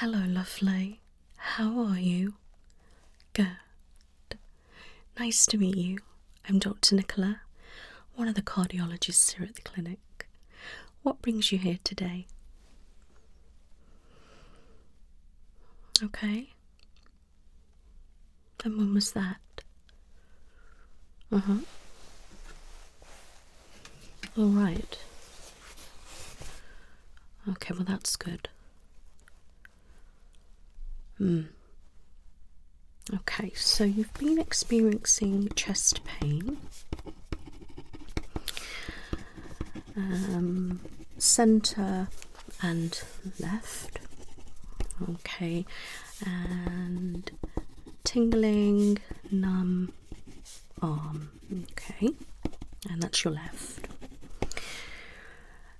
Hello, lovely. How are you? Good. Nice to meet you. I'm Dr. Nicola, one of the cardiologists here at the clinic. What brings you here today? Okay. And when was that? All right. Okay, well that's good. Okay, so you've been experiencing chest pain. Centre and left. Okay, and tingling, numb arm. Okay, and that's your left.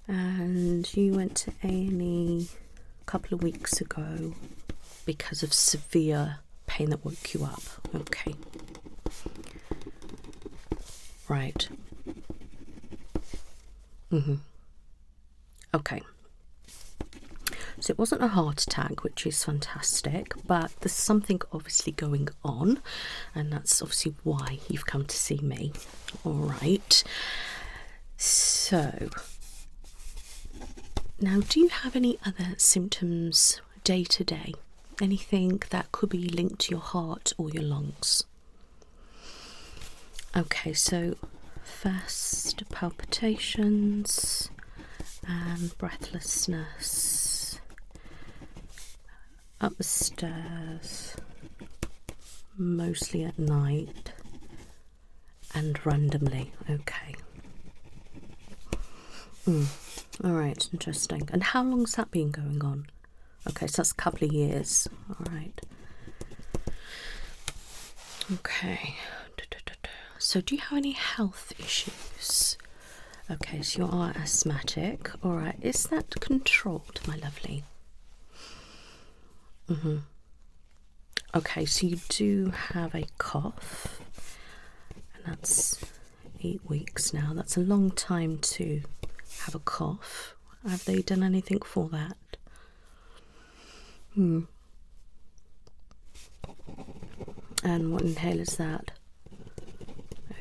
And you went to A&E a couple of weeks ago because of severe pain that woke you up. Okay. Right. Okay. So it wasn't a heart attack, which is fantastic, but there's something obviously going on, and that's obviously why you've come to see me. All right. So, now do you have any other symptoms day to day? Anything that could be linked to your heart or your lungs? Okay, so first palpitations and breathlessness up the stairs, mostly at night and randomly. Okay. All right, interesting. And how long's that been going on? Okay, so that's a couple of years. All right. Okay. So do you have any health issues? Okay, so you are asthmatic. All right. Is that controlled, my lovely? Okay, so you do have a cough, and that's 8 weeks now. That's a long time to have a cough. Have they done anything for that? And what inhaler is that?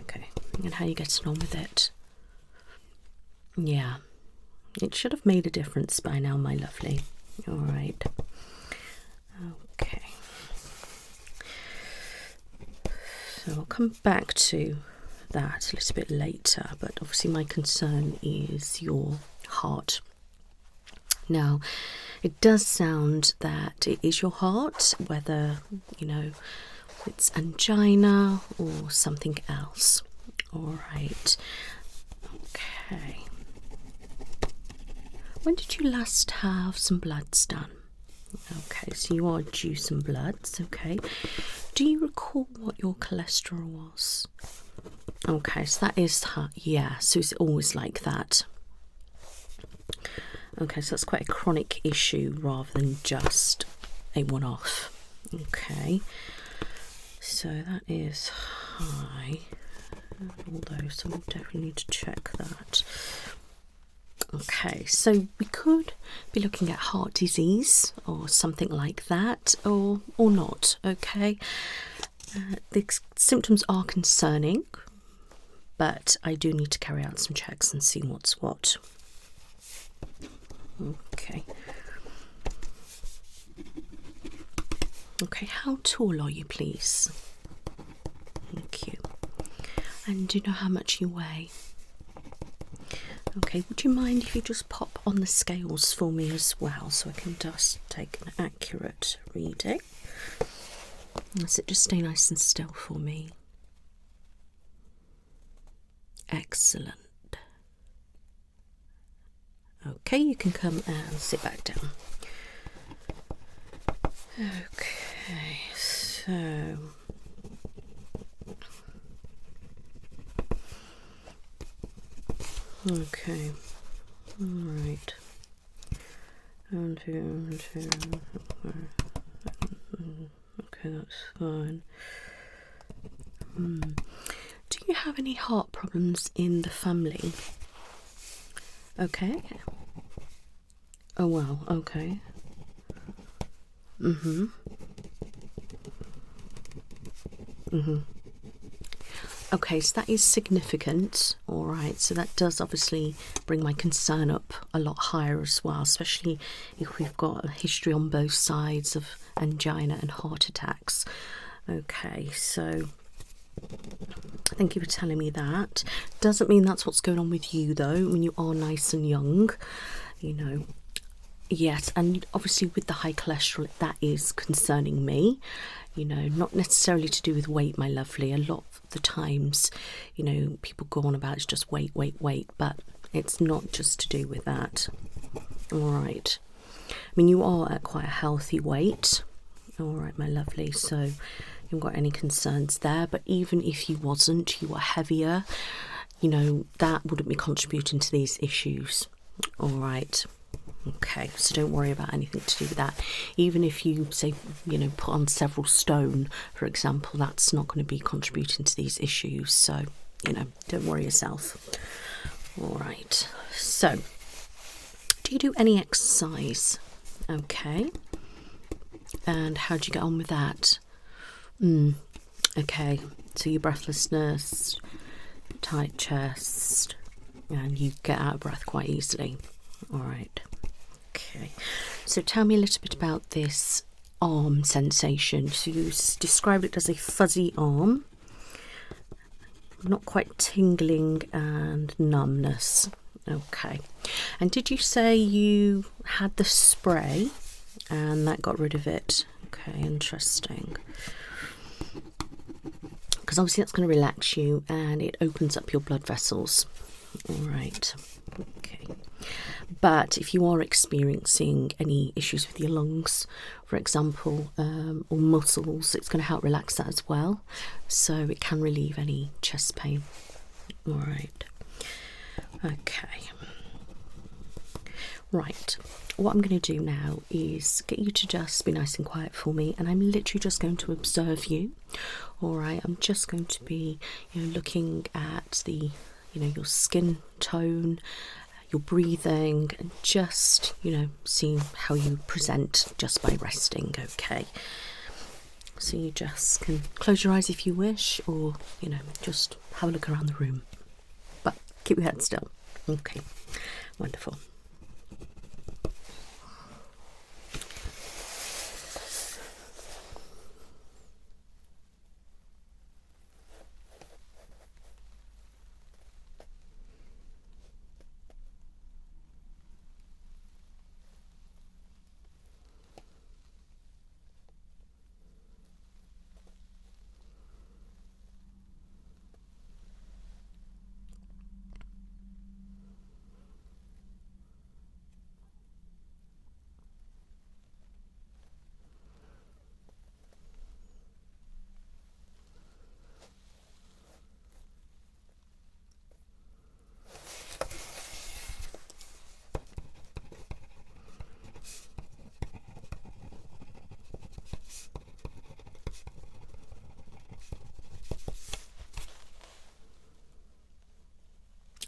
Okay, and how are you getting on with it? Yeah, it should have made a difference by now, my lovely. All right. Okay. So I'll come back to that a little bit later, but obviously my concern is your heart. Now, it does sound that it is your heart, whether, it's angina or something else. All right. Okay. When did you last have some bloods done? Okay, so you are due some bloods. Okay. Do you recall what your cholesterol was? Okay, so that is yeah, so it's always like that. Okay, so that's quite a chronic issue rather than just a one-off. Okay, so that is high, although someone definitely need to check that. Okay, so we could be looking at heart disease or something like that, or not. Okay, the symptoms are concerning, but I do need to carry out some checks and see what's what. Okay. Okay, how tall are you, please? Thank you. And do you know how much you weigh? Okay, would you mind if you just pop on the scales for me as well, so I can just take an accurate reading? So just stay nice and still for me. Excellent. Okay, you can come and sit back down. Okay, so okay, all right. Okay, that's fine. Do you have any heart problems in the family? Okay. Oh, well, okay. Mm-hmm. Mm-hmm. Okay, so that is significant. All right, so that does obviously bring my concern up a lot higher as well, especially if we've got a history on both sides of angina and heart attacks. Okay, so thank you for telling me that. Doesn't mean that's what's going on with you though. I mean, you are nice and young, you know. Yes, and obviously with the high cholesterol, that is concerning me. You know, not necessarily to do with weight, my lovely. A lot of the times, you know, people go on about it's just weight, but it's not just to do with that. All right. I mean, you are at quite a healthy weight. All right, my lovely. So you haven't got any concerns there. But even if you wasn't, you were heavier, you know, that wouldn't be contributing to these issues. All right. Okay, so don't worry about anything to do with that. Even if you say, you know, put on several stone, for example, that's not going to be contributing to these issues. So, you know, don't worry yourself. All right. So, do you do any exercise? Okay. And how do you get on with that? Okay. So your breathlessness, tight chest, and you get out of breath quite easily. All right. Okay, so tell me a little bit about this arm sensation. So you described it as a fuzzy arm, not quite tingling and numbness. Okay, and did you say you had the spray and that got rid of it? Okay, interesting. Because obviously that's going to relax you and it opens up your blood vessels. All right, okay. But if you are experiencing any issues with your lungs, for example, or muscles, it's going to help relax that as well. So it can relieve any chest pain. All right. Okay. Right. What I'm going to do now is get you to just be nice and quiet for me, and I'm literally just going to observe you. All right. I'm just going to be, you know, looking at the, you know, your skin tone, your breathing, and just, you know, seeing how you present just by resting. Okay, so you just can close your eyes if you wish, or, you know, just have a look around the room, but keep your head still. Okay, wonderful.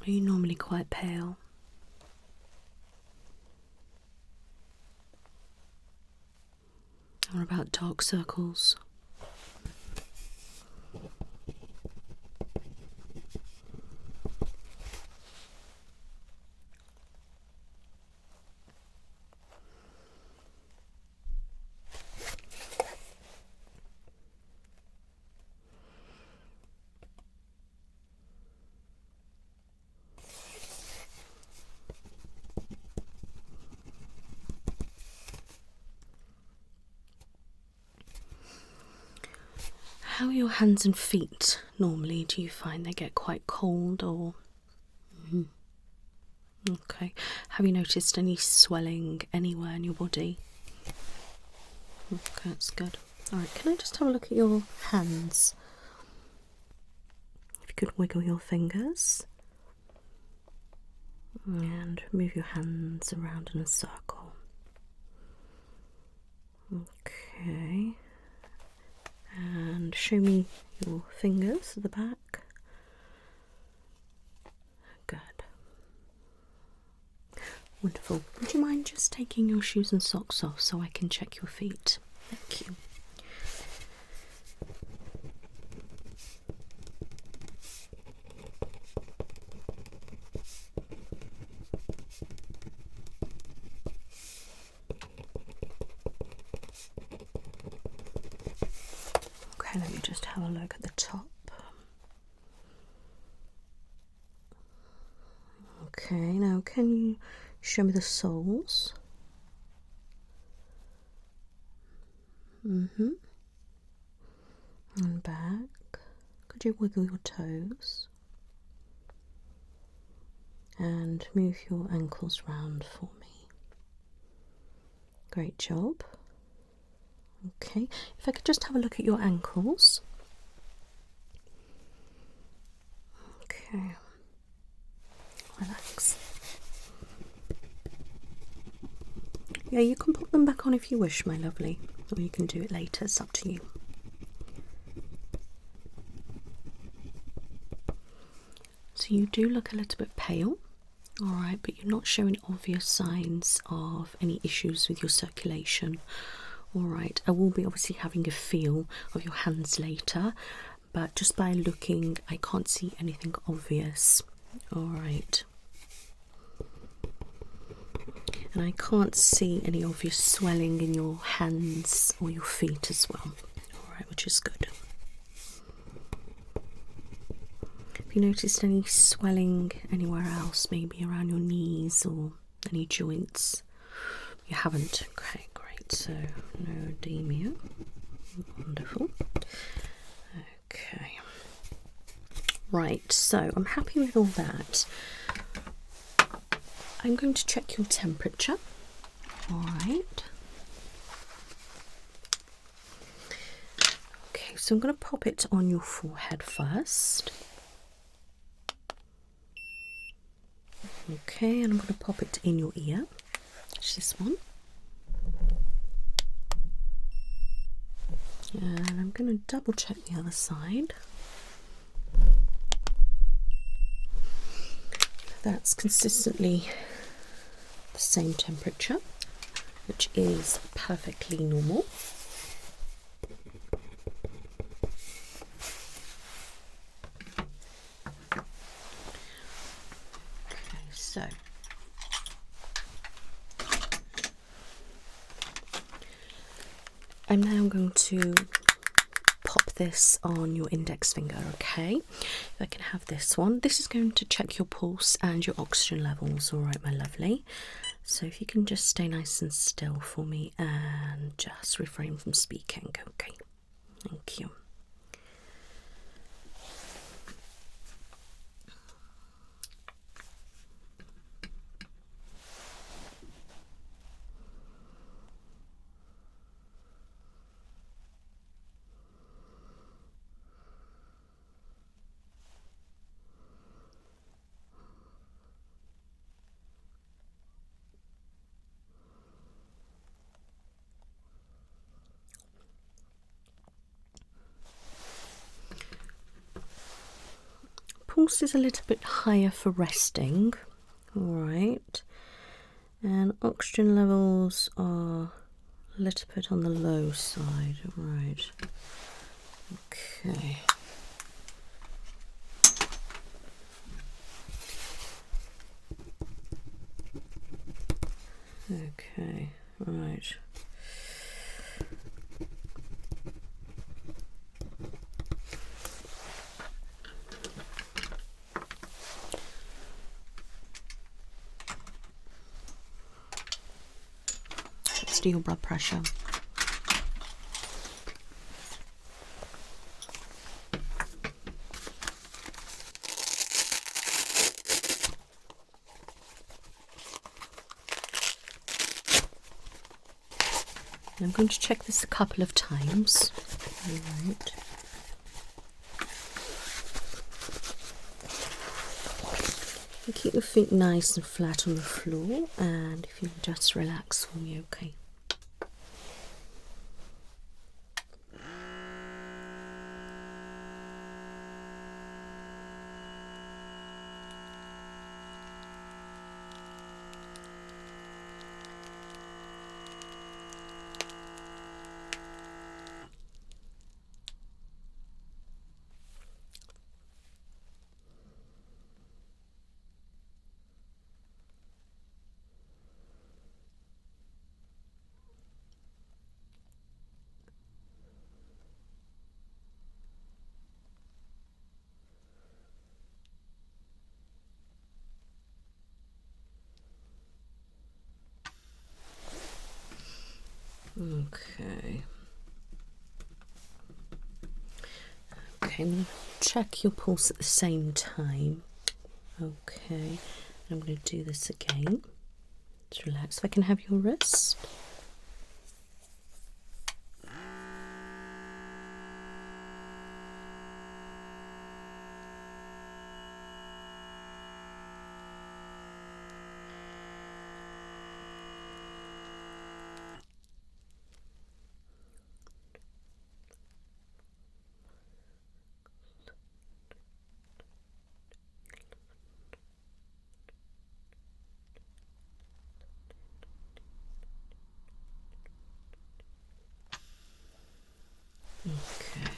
Are you normally quite pale? Or about dark circles? How are your hands and feet normally? Do you find they get quite cold or? Okay. Have you noticed any swelling anywhere in your body? Okay, that's good. Alright, can I just have a look at your hands? If you could wiggle your fingers. And move your hands around in a circle. Okay. And show me your fingers at the back. Good. Wonderful. Would you mind just taking your shoes and socks off so I can check your feet? Thank you. Okay, let me just have a look at the top. Okay, now can you show me the soles? And back. Could you wiggle your toes? And move your ankles round for me. Great job. Okay, if I could just have a look at your ankles. Okay. Relax. Yeah, you can put them back on if you wish, my lovely, or you can do it later, it's up to you. So you do look a little bit pale, alright, but you're not showing obvious signs of any issues with your circulation. Alright, I will be obviously having a feel of your hands later, but just by looking, I can't see anything obvious. Alright. And I can't see any obvious swelling in your hands or your feet as well. Alright, which is good. Have you noticed any swelling anywhere else, maybe around your knees or any joints? You haven't? Okay, great. So, no edema. Wonderful. Okay. Right, so I'm happy with all that. I'm going to check your temperature. Alright. Okay, so I'm going to pop it on your forehead first. Okay, and I'm going to pop it in your ear. It's this one. And I'm going to double check the other side. That's consistently the same temperature, which is perfectly normal. Okay, so I'm now going to pop this on your index finger, okay? If I can have this one. This is going to check your pulse and your oxygen levels, all right, my lovely? So if you can just stay nice and still for me and just refrain from speaking, okay? Thank you. Pulse is a little bit higher for resting, all right, and oxygen levels are a little bit on the low side, all right. Okay. Okay, right. Let's do your blood pressure. I'm going to check this a couple of times. All right. And keep your feet nice and flat on the floor, and if you just relax for me, okay? Okay. Okay, I'm going to check your pulse at the same time. Okay, I'm going to do this again. Just relax. If I can have your wrist. Okay.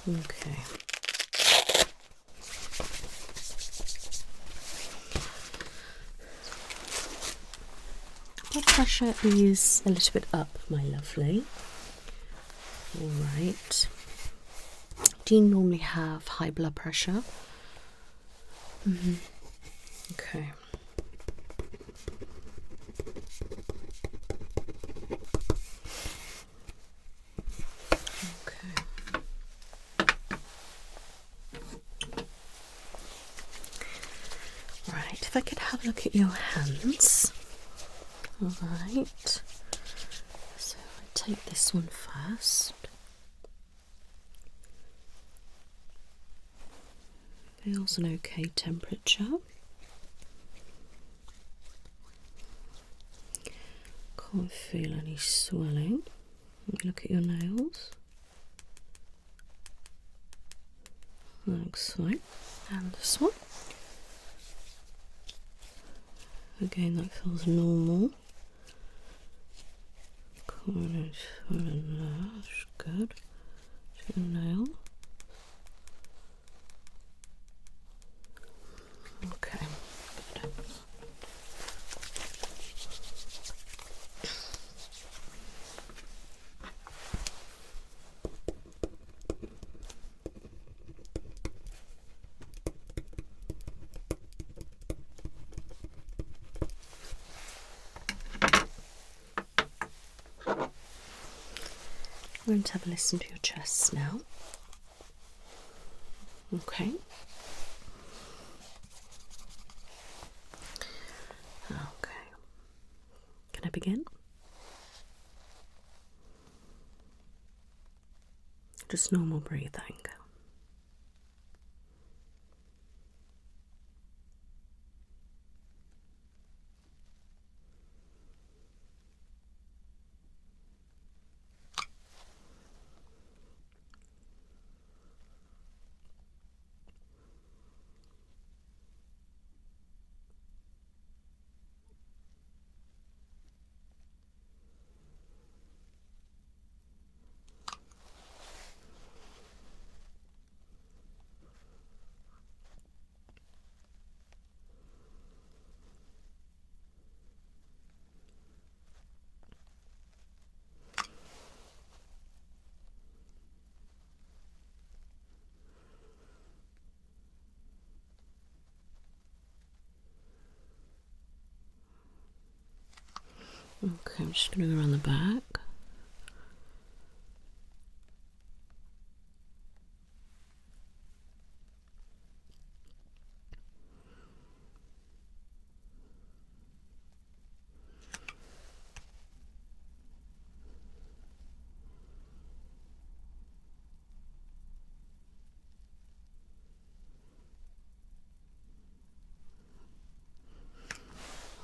Okay. Blood pressure is a little bit up, my lovely. All right. Do you normally have high blood pressure? Okay. Okay. Right, if I could have a look at your hands. All right. So I take this one first. Feels an okay temperature. Can't feel any swelling. Let me look at your nails. Looks fine. And this one. Again, that feels normal. Can't swelling there. That's good. To your nail. Okay. Good. I'm going to have a listen to your chest now. Okay. Okay. Can I begin? Just normal breathing. Okay, I'm just going to go around the back.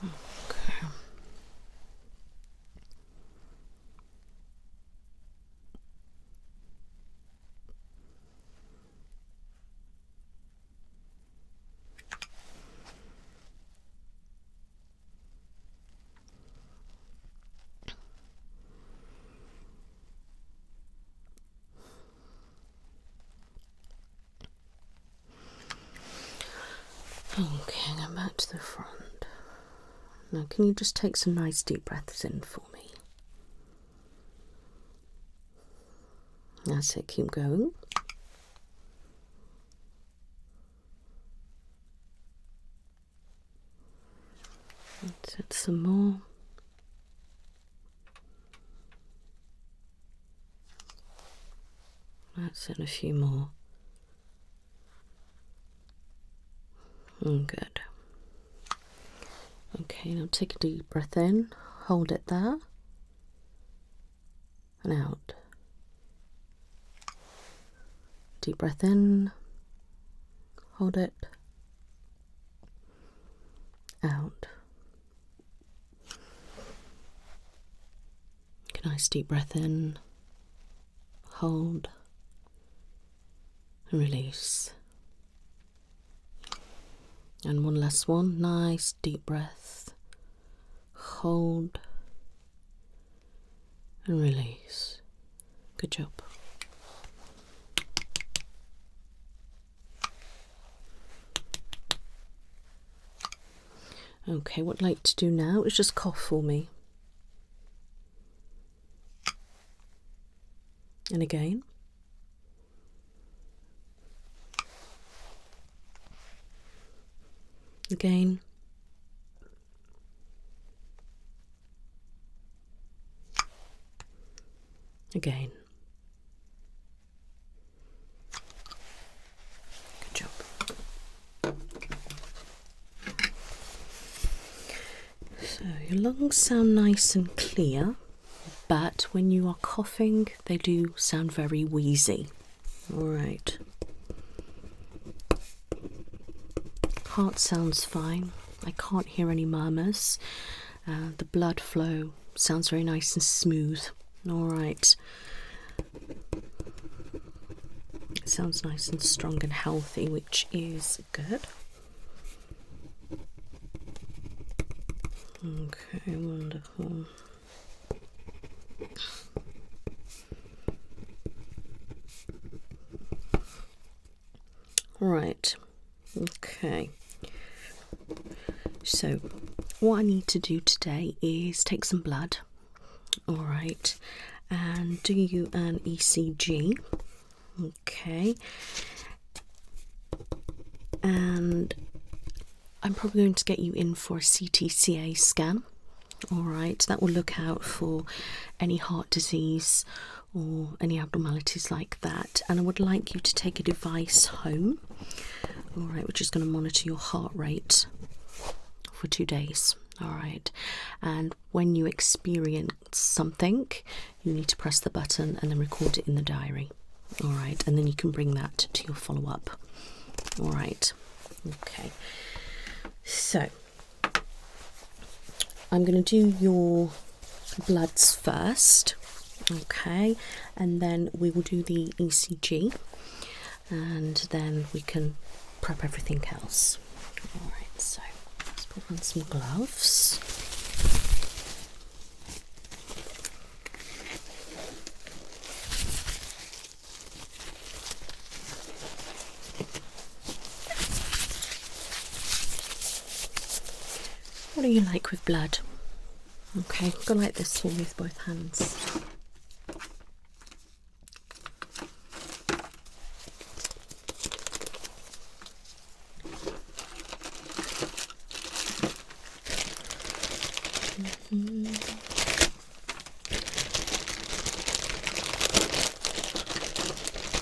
Okay. Okay, now back to the front. Now, can you just take some nice deep breaths in for me? That's it, keep going. Set some more. That's in a few more. Good. Okay, now take a deep breath in, hold it there, and out. Deep breath in, hold it, out. Take a nice deep breath in, hold, and release. And one last one, nice deep breath, hold, and release. Good job. Okay, what I'd like to do now is just cough for me. And again. Again. Again. Good job. So your lungs sound nice and clear, but when you are coughing, they do sound very wheezy. All right. Heart sounds fine. I can't hear any murmurs. The blood flow sounds very nice and smooth. All right. It sounds nice and strong and healthy, which is good. Okay, wonderful. Right. Okay. So what I need to do today is take some blood, all right, and do you an ECG, okay, and I'm probably going to get you in for a CTCA scan, all right. That will look out for any heart disease or any abnormalities like that, and I would like you to take a device home, all right, which is going to monitor your heart rate for 2 days, all right, and when you experience something, you need to press the button and then record it in the diary, all right, and then you can bring that to your follow-up, all right. Okay, so I'm going to do your bloods first, okay, and then we will do the ECG, and then we can prep everything else. All right, so let's put on some gloves. What do you like with blood? Okay, go like this for me with both hands.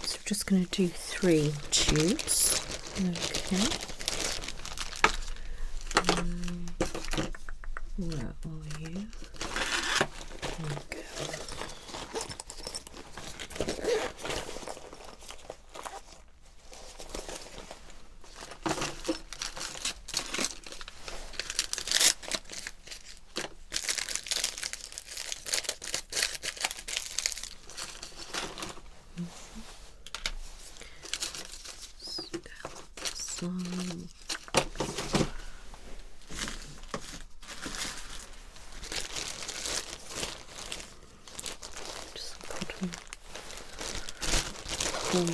So we're just going to do 3 tubes. Okay. Where are you? There we go.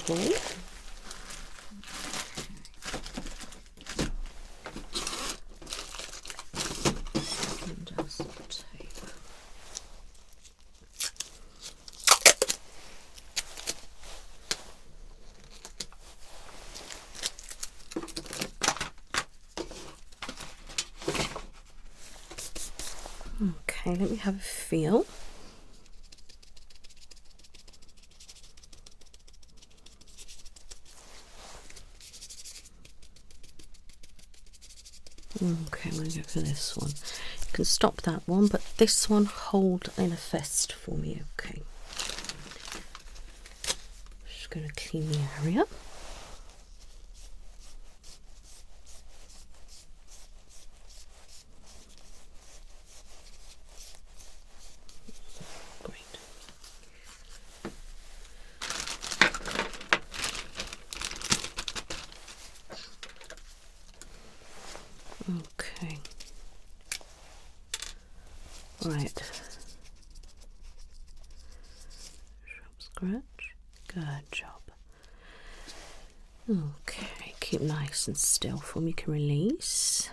Ball. And just tape. Okay, let me have a feel. Okay, I'm going to go for this one. You can stop that one, but this one hold in a fist for me. Okay. Just going to clean the area. Okay. Right. Scratch. Good job. Okay, keep nice and still for me. You can release.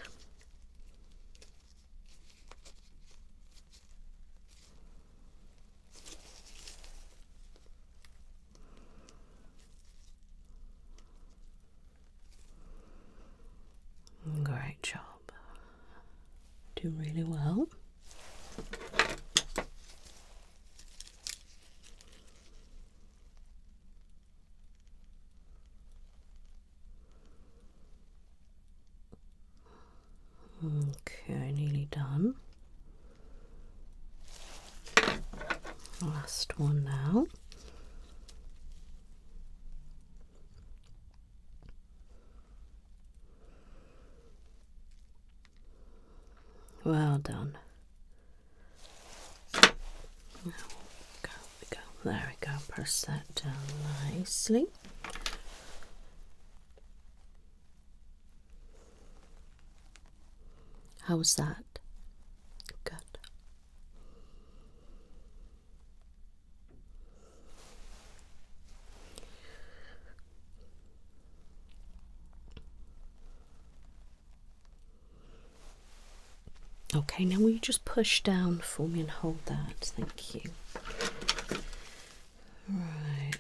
Great job. Do really well. Okay, nearly done. Last one now. Well done. There we go. Press that down nicely. How was that? Good. Okay, now will you just push down for me and hold that? Thank you. Right.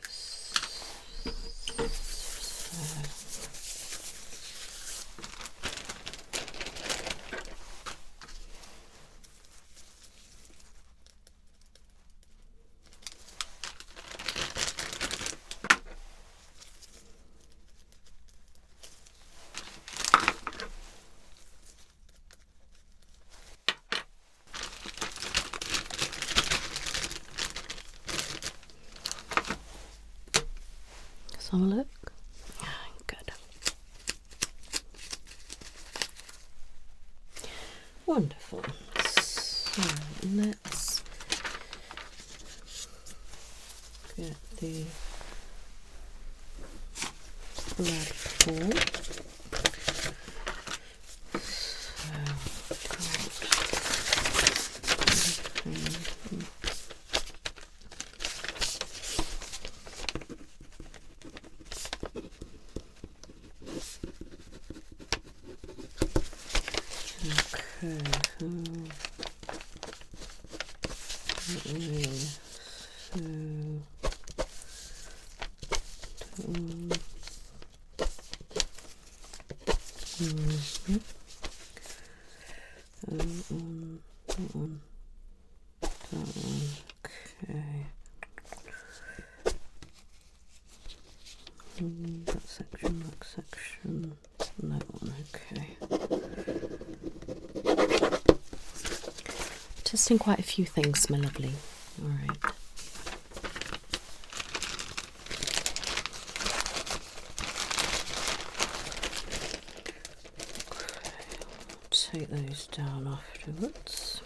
Let's have a look. Good. Wonderful. So let's get the blood pool. Okay. That section, that one, okay. Testing quite a few things, my lovely. All right. Take those down afterwards.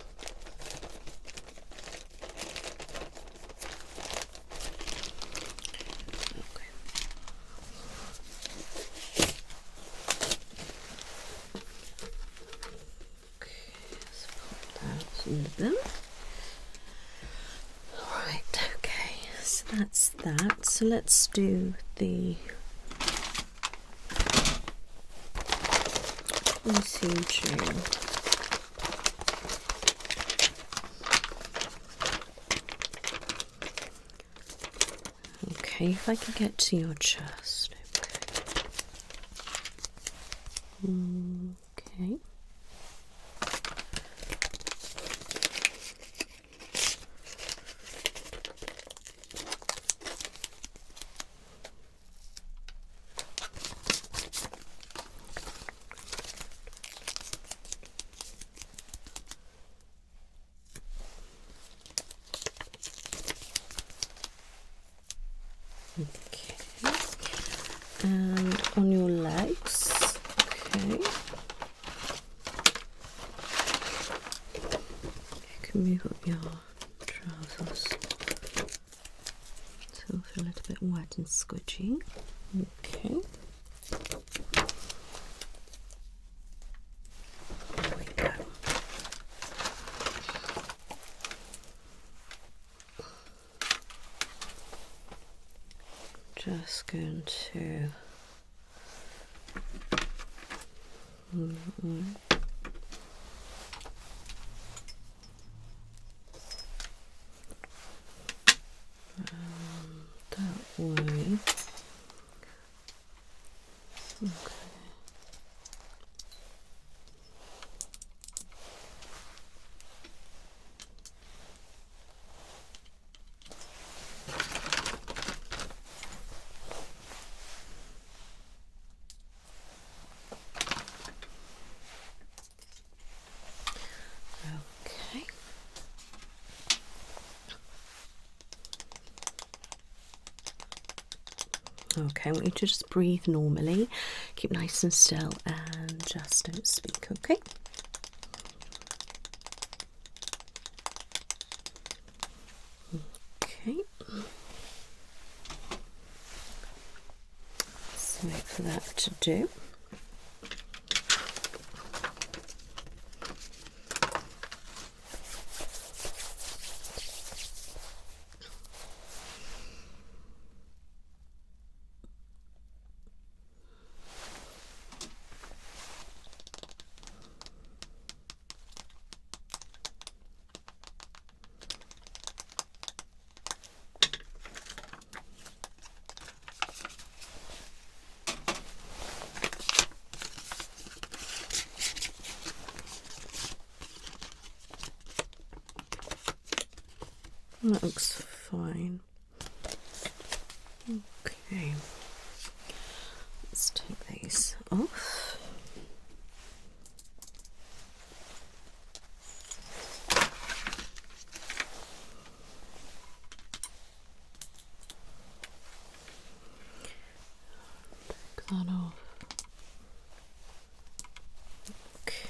Okay. Let's pop that into them. Right, okay, so that's that. So let's do the procedure. Okay, if I can get to your chest. Okay. and on your legs. Okay. You can move up your trousers so it'll feel a little bit wet and squidgy. Okay. There we go. Just going to that way. Okay. Okay, I want you to just breathe normally, keep nice and still, and just don't speak, okay? Okay. Let's wait for that to do. That looks fine. Okay, let's take these off. Take that off. Okay.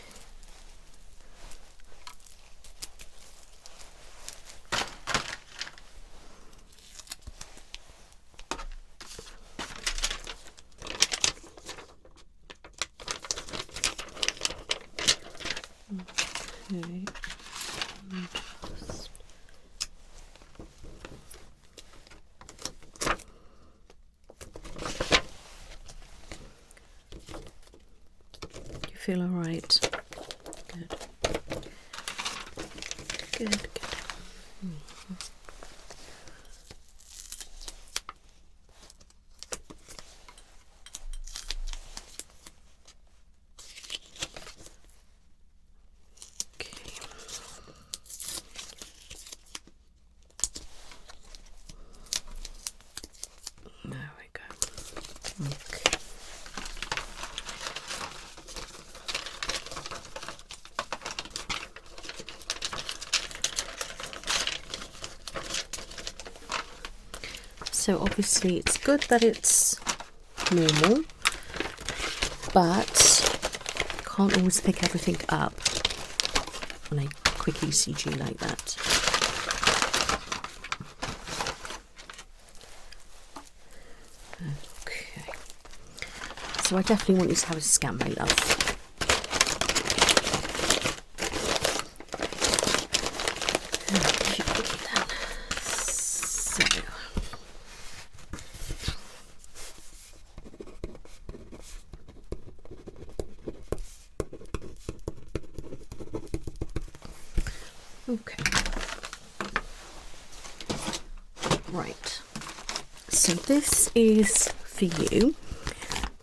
Okay. Do you feel all right? Good. Good, good. There we go. Okay. So obviously it's good that it's normal, but can't always pick everything up on a quick ECG like that. Okay. So I definitely want you to have a scan, my love. Okay. Right. So this is for you.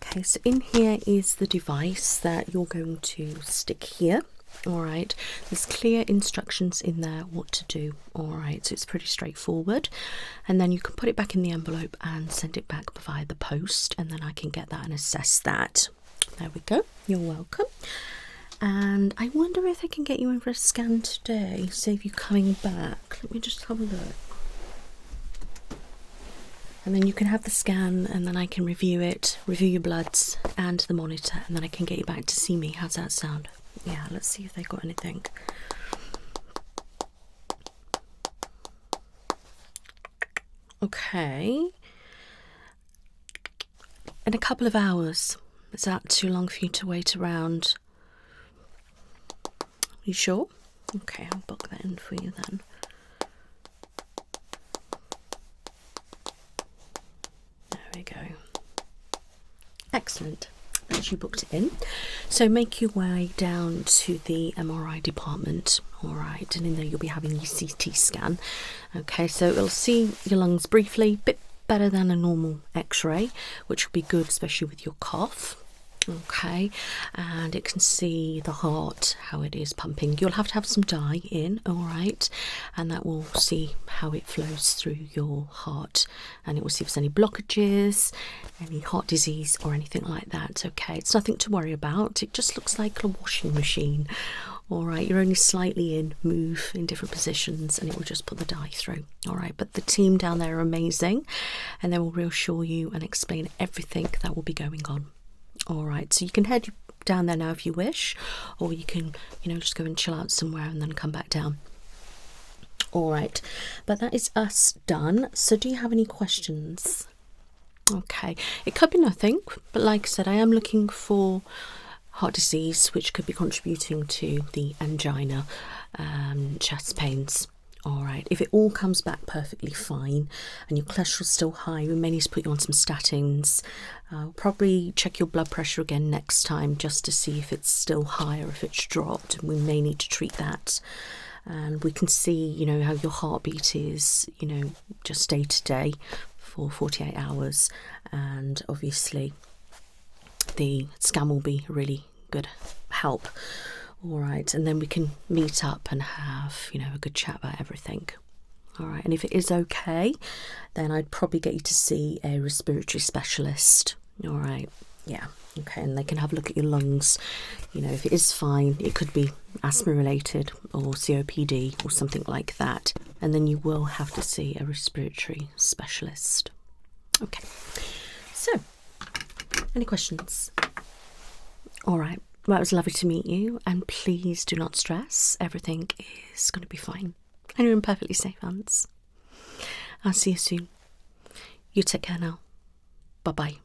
Okay, so in here is the device that you're going to stick here. All right, there's clear instructions in there what to do. All right, so it's pretty straightforward, and then you can put it back in the envelope and send it back via the post, and then I can get that and assess that. There we go. You're welcome. And I wonder if I can get you in for a scan today, save you coming back. Let me just have a look. And then you can have the scan, and then I can review it, review your bloods and the monitor, and then I can get you back to see me. How's that sound? Yeah, let's see if they've got anything. Okay. In a couple of hours. Is that too long for you to wait around? You sure? Okay, I'll book that in for you then. There we go. Excellent. That's you booked it in. So make your way down to the MRI department. All right, and in there you'll be having your CT scan. Okay, so it'll see your lungs briefly, bit better than a normal x-ray, which will be good, especially with your cough. Okay, and it can see the heart, how it is pumping. You'll have to have some dye in, all right, and that will see how it flows through your heart, and it will see if there's any blockages, any heart disease or anything like that. Okay, it's nothing to worry about. It just looks like a washing machine. All right, you're only slightly in, move in different positions, and it will just put the dye through. All right, but the team down there are amazing, and they will reassure you and explain everything that will be going on. All right, so you can head down there now if you wish, or you can, just go and chill out somewhere and then come back down. All right, but that is us done. So do you have any questions? Okay, it could be nothing, but like I said, I am looking for heart disease, which could be contributing to the angina, chest pains. All right, if it all comes back perfectly fine and your cholesterol's still high, we may need to put you on some statins. We'll probably check your blood pressure again next time just to see if it's still high or if it's dropped. We may need to treat that. And we can see, how your heartbeat is, just day to day for 48 hours. And obviously the scan will be really good help. All right, and then we can meet up and have, a good chat about everything. All right, and if it is okay, then I'd probably get you to see a respiratory specialist. All right, yeah, okay, and they can have a look at your lungs. If it is fine, it could be asthma related or COPD or something like that. And then you will have to see a respiratory specialist. Okay, so any questions? All right. Well, it was lovely to meet you, and please do not stress. Everything is going to be fine, and you're in perfectly safe hands. I'll see you soon. You take care now. Bye-bye.